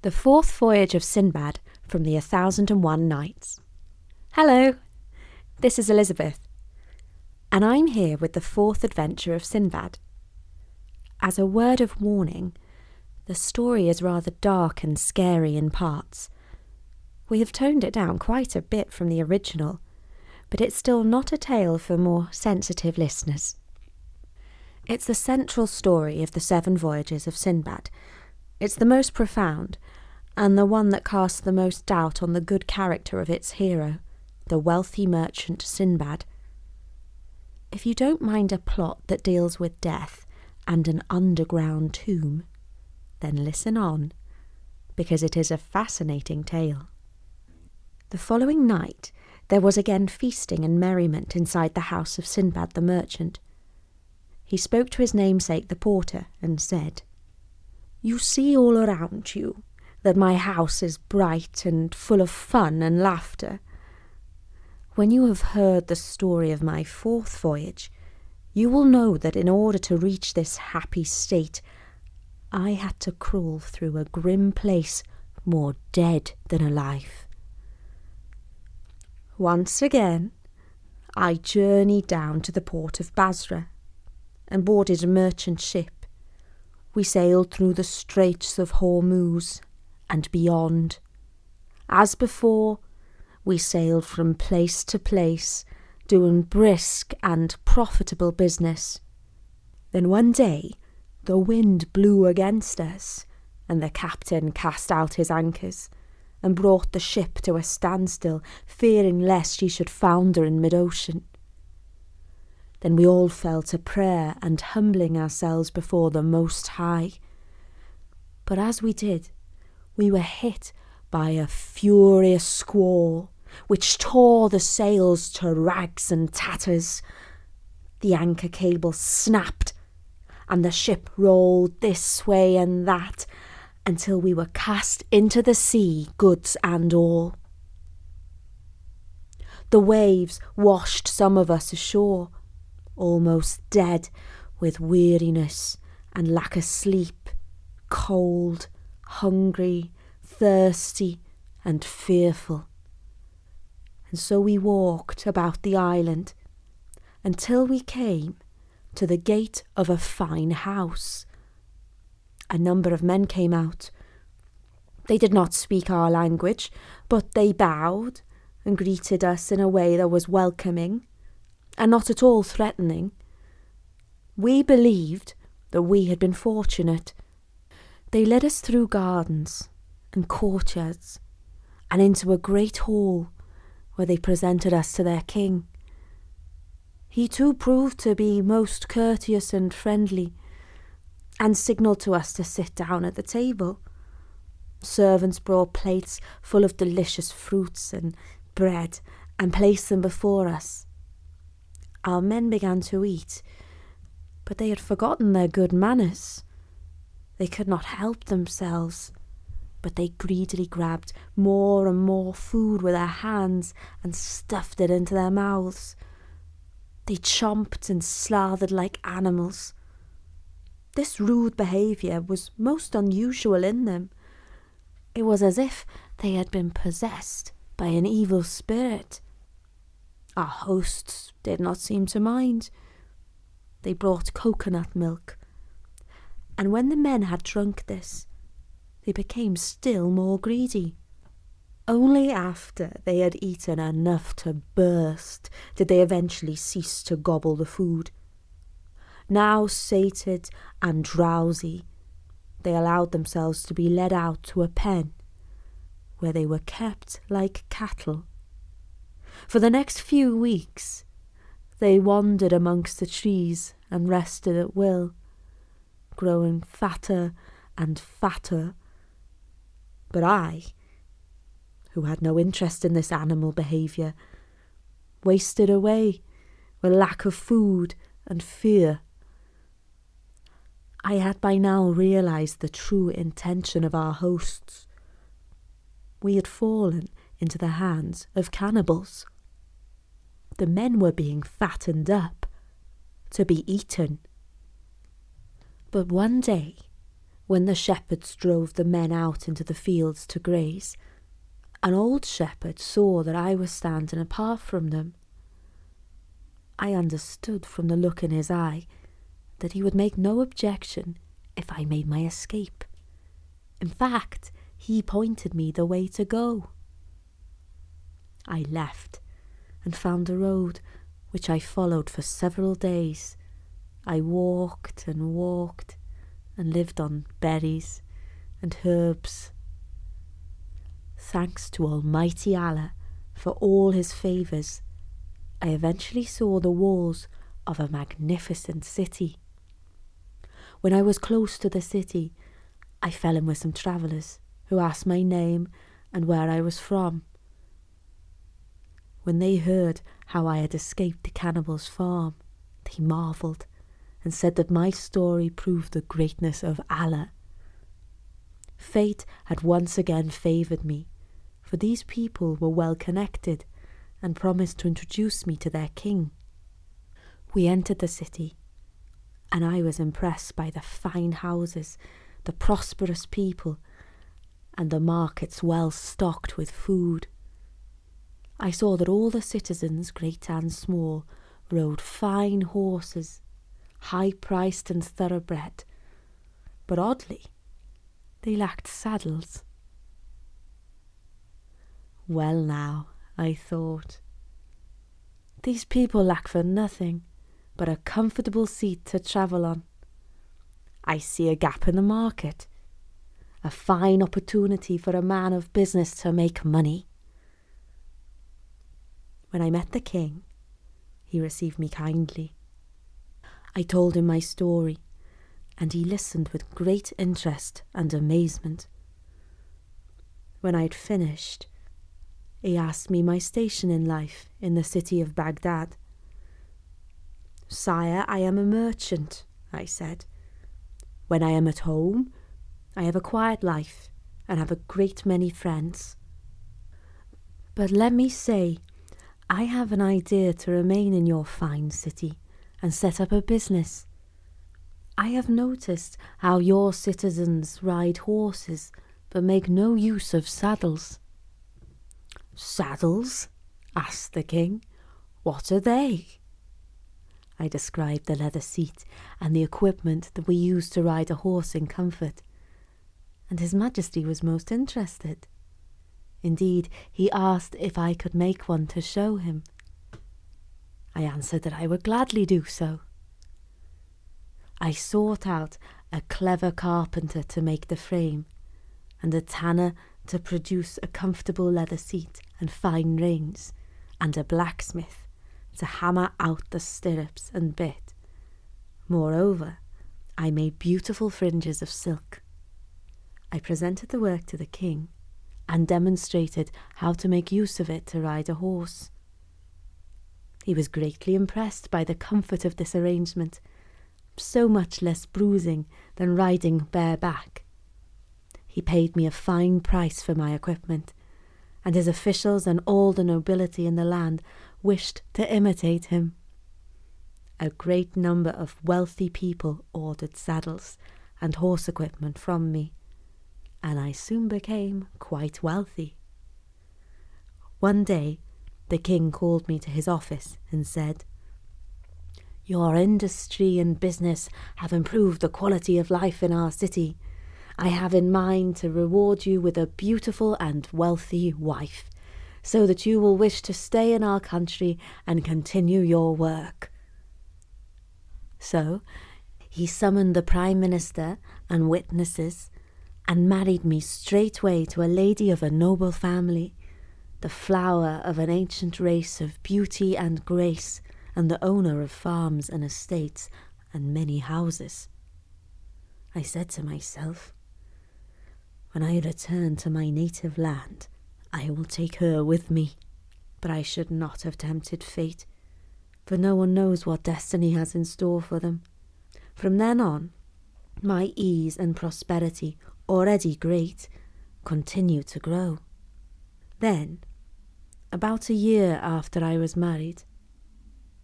The Fourth Voyage of Sinbad from the 1001 Nights. Hello, this is Elizabeth, and I'm here with the fourth adventure of Sinbad. As a word of warning, the story is rather dark and scary in parts. We have toned it down quite a bit from the original, but it's still not a tale for more sensitive listeners. It's the central story of the 7 voyages of Sinbad. It's the most profound, and the one that casts the most doubt on the good character of its hero, the wealthy merchant Sinbad. If you don't mind a plot that deals with death and an underground tomb, then listen on, because it is a fascinating tale. The following night, there was again feasting and merriment inside the house of Sinbad the merchant. He spoke to his namesake the porter and said, "You see all around you that my house is bright and full of fun and laughter. When you have heard the story of my 4th voyage, you will know that in order to reach this happy state, I had to crawl through a grim place more dead than alive. Once again, I journeyed down to the port of Basra and boarded a merchant ship. We sailed through the straits of Hormuz and beyond. As before, we sailed from place to place, doing brisk and profitable business. Then one day, the wind blew against us, and the captain cast out his anchors and brought the ship to a standstill, fearing lest she should founder in mid-ocean. Then we all fell to prayer and humbling ourselves before the Most High. But as we did, we were hit by a furious squall, which tore the sails to rags and tatters. The anchor cable snapped, and the ship rolled this way and that, until we were cast into the sea, goods and all. The waves washed some of us ashore, almost dead with weariness and lack of sleep, cold, hungry, thirsty, and fearful. And so we walked about the island until we came to the gate of a fine house. A number of men came out. They did not speak our language, but they bowed and greeted us in a way that was welcoming and not at all threatening. We believed that we had been fortunate. They led us through gardens and courtyards and into a great hall where they presented us to their king. He too proved to be most courteous and friendly and signalled to us to sit down at the table. Servants brought plates full of delicious fruits and bread and placed them before us. Our men began to eat, but they had forgotten their good manners. They could not help themselves, but they greedily grabbed more and more food with their hands and stuffed it into their mouths. They chomped and slathered like animals. This rude behaviour was most unusual in them. It was as if they had been possessed by an evil spirit. Our hosts did not seem to mind. They brought coconut milk, and when the men had drunk this, they became still more greedy. Only after they had eaten enough to burst did they eventually cease to gobble the food. Now sated and drowsy, they allowed themselves to be led out to a pen, where they were kept like cattle. For the next few weeks, they wandered amongst the trees and rested at will, growing fatter and fatter. But I, who had no interest in this animal behaviour, wasted away with lack of food and fear. I had by now realised the true intention of our hosts. We had fallen into the hands of cannibals. The men were being fattened up to be eaten. But one day, When the shepherds drove the men out into the fields to graze, an old shepherd saw that I was standing apart from them. I understood from the look in his eye that he would make no objection if I made my escape. In fact, he pointed me the way to go. I left and found a road which I followed for several days. I walked and lived on berries and herbs. Thanks to Almighty Allah for all his favours, I eventually saw the walls of a magnificent city. When I was close to the city, I fell in with some travellers who asked my name and where I was from. When they heard how I had escaped the cannibals' farm, they marvelled and said that my story proved the greatness of Allah. Fate had once again favoured me, for these people were well connected and promised to introduce me to their king. We entered the city, and I was impressed by the fine houses, the prosperous people, and the markets well stocked with food. I saw that all the citizens, great and small, rode fine horses, high-priced and thoroughbred, but oddly, they lacked saddles. Well now, I thought, these people lack for nothing but a comfortable seat to travel on. I see a gap in the market, a fine opportunity for a man of business to make money. When I met the king, he received me kindly. I told him my story, and he listened with great interest and amazement. When I'd finished, he asked me my station in life in the city of Baghdad. "Sire, I am a merchant," I said. "When I am at home, I have a quiet life and have a great many friends. But let me say, I have an idea to remain in your fine city and set up a business. I have noticed how your citizens ride horses but make no use of saddles." "Saddles?" asked the king. "What are they?" I described the leather seat and the equipment that we use to ride a horse in comfort, and His Majesty was most interested. Indeed, he asked if I could make one to show him. I answered that I would gladly do so. I sought out a clever carpenter to make the frame, and a tanner to produce a comfortable leather seat and fine reins, and a blacksmith to hammer out the stirrups and bit. Moreover, I made beautiful fringes of silk. I presented the work to the king and demonstrated how to make use of it to ride a horse. He was greatly impressed by the comfort of this arrangement, so much less bruising than riding bareback. He paid me a fine price for my equipment, and his officials and all the nobility in the land wished to imitate him. A great number of wealthy people ordered saddles and horse equipment from me, and I soon became quite wealthy. One day, the king called me to his office and said, "Your industry and business have improved the quality of life in our city. I have in mind to reward you with a beautiful and wealthy wife, so that you will wish to stay in our country and continue your work." So he summoned the Prime Minister and witnesses and married me straightway to a lady of a noble family, the flower of an ancient race of beauty and grace, and the owner of farms and estates and many houses. I said to myself, when I return to my native land, I will take her with me. But I should not have tempted fate, for no one knows what destiny has in store for them. From then on, my ease and prosperity, already great, continued to grow. Then, about a year after I was married,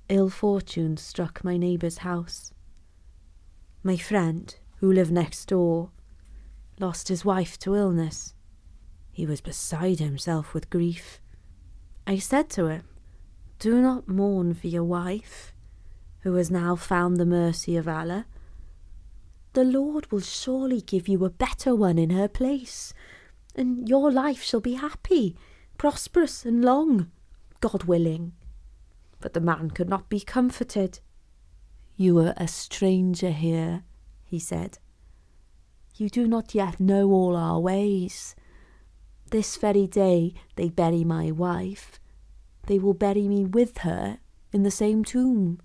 ill fortune struck my neighbour's house. My friend, who lived next door, lost his wife to illness. He was beside himself with grief. I said to him, "Do not mourn for your wife, who has now found the mercy of Allah. The Lord will surely give you a better one in her place, and your life shall be happy, prosperous and long, God willing." But the man could not be comforted. "You are a stranger here," he said. "You do not yet know all our ways. This very day they bury my wife. They will bury me with her in the same tomb.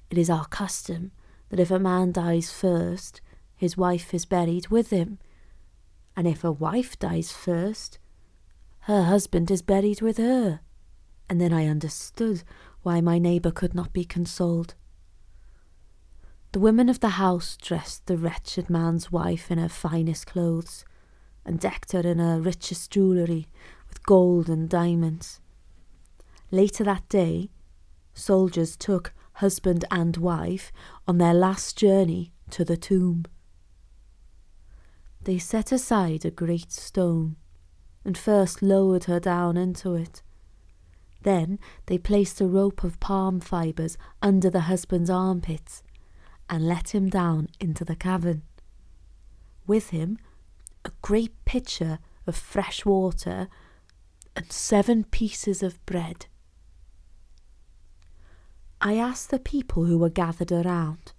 It is our custom that if a man dies first, his wife is buried with him. And if a wife dies first, her husband is buried with her." And then I understood why my neighbour could not be consoled. The women of the house dressed the wretched man's wife in her finest clothes, and decked her in her richest jewellery with gold and diamonds. Later that day, soldiers took husband and wife on their last journey to the tomb. They set aside a great stone, and first lowered her down into it. Then they placed a rope of palm fibres under the husband's armpits, and let him down into the cavern. With him, a great pitcher of fresh water and 7 pieces of bread. I asked the people who were gathered around,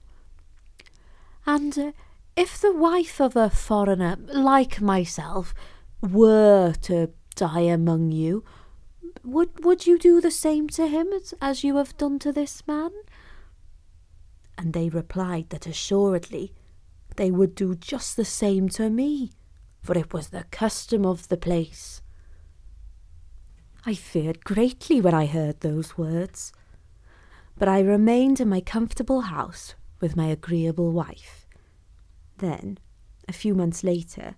"And if the wife of a foreigner like myself were to die among you, would you do the same to him as you have done to this man?" And they replied that assuredly they would do just the same to me, for it was the custom of the place. I feared greatly when I heard those words, but I remained in my comfortable house with my agreeable wife. Then, a few months later,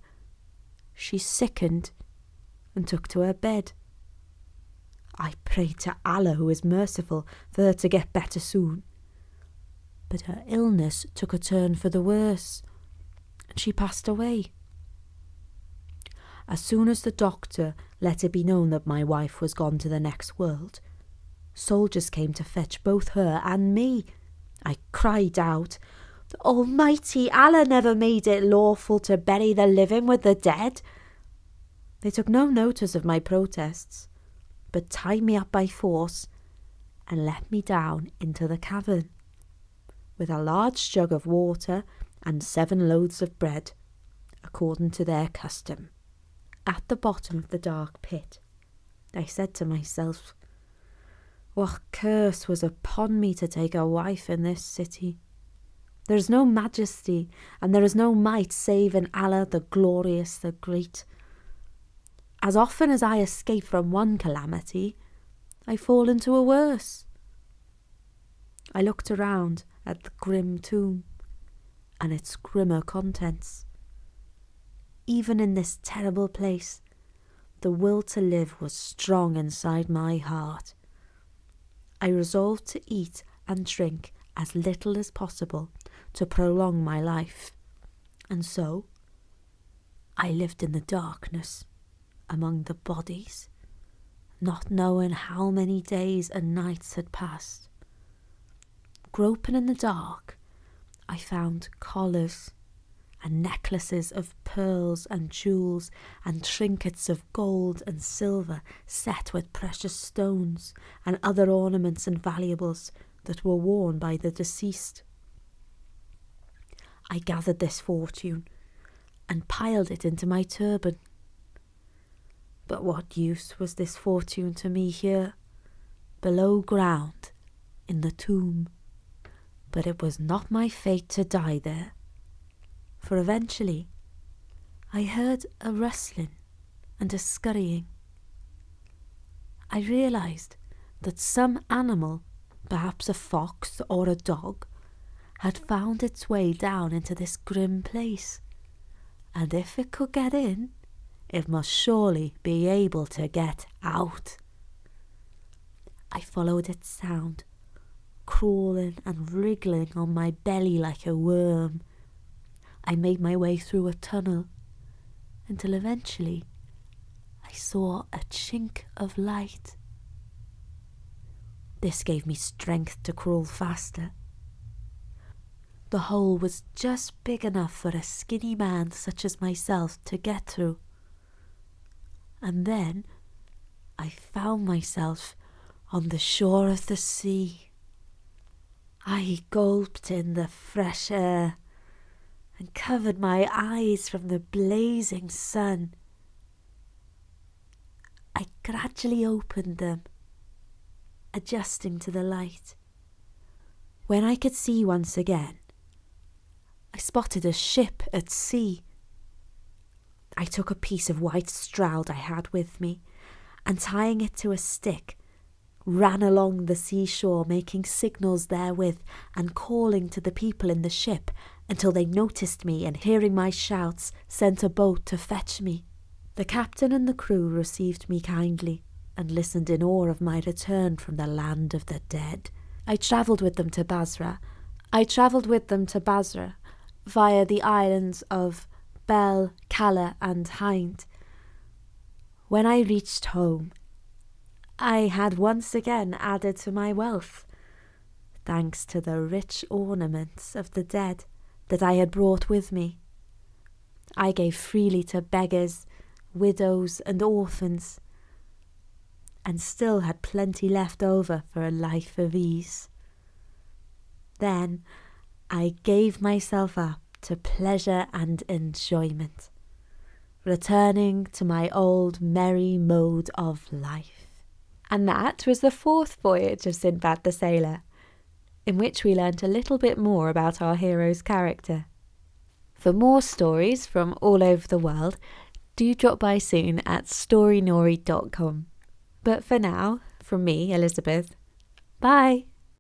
she sickened and took to her bed. I prayed to Allah, who is merciful, for her to get better soon. But her illness took a turn for the worse, and she passed away. As soon as the doctor let it be known that my wife was gone to the next world, soldiers came to fetch both her and me. I cried out, "Almighty Allah never made it lawful to bury the living with the dead." They took no notice of my protests, but tied me up by force and let me down into the cavern, with a large jug of water and 7 loaves of bread, according to their custom. At the bottom of the dark pit, I said to myself, "What curse was upon me to take a wife in this city? There is no majesty and there is no might save in Allah, the glorious, the great. As often as I escape from one calamity, I fall into a worse." I looked around at the grim tomb and its grimmer contents. Even in this terrible place, the will to live was strong inside my heart. I resolved to eat and drink as little as possible to prolong my life, and so I lived in the darkness among the bodies, not knowing how many days and nights had passed. Groping in the dark, I found collars and necklaces of pearls and jewels and trinkets of gold and silver set with precious stones and other ornaments and valuables that were worn by the deceased. I gathered this fortune and piled it into my turban. But what use was this fortune to me here, below ground, in the tomb? But it was not my fate to die there, for eventually I heard a rustling and a scurrying. I realised that some animal, perhaps a fox or a dog, had found its way down into this grim place, and if it could get in, it must surely be able to get out. I followed its sound, crawling and wriggling on my belly like a worm. I made my way through a tunnel until eventually I saw a chink of light. This gave me strength to crawl faster. The hole was just big enough for a skinny man such as myself to get through. And then I found myself on the shore of the sea. I gulped in the fresh air and covered my eyes from the blazing sun. I gradually opened them, adjusting to the light. When I could see once again, I spotted a ship at sea. I took a piece of white stroud I had with me, and tying it to a stick, ran along the seashore, making signals therewith and calling to the people in the ship until they noticed me and, hearing my shouts, sent a boat to fetch me. The captain and the crew received me kindly and listened in awe of my return from the land of the dead. I travelled with them to Basra via the islands of Bel, Cala and Hind. When I reached home, I had once again added to my wealth, thanks to the rich ornaments of the dead that I had brought with me. I gave freely to beggars, widows and orphans, and still had plenty left over for a life of ease. Then I gave myself up to pleasure and enjoyment, returning to my old merry mode of life. And that was the fourth voyage of Sinbad the Sailor, in which we learnt a little bit more about our hero's character. For more stories from all over the world, do drop by soon at storynori.com. But for now, from me, Elizabeth, bye!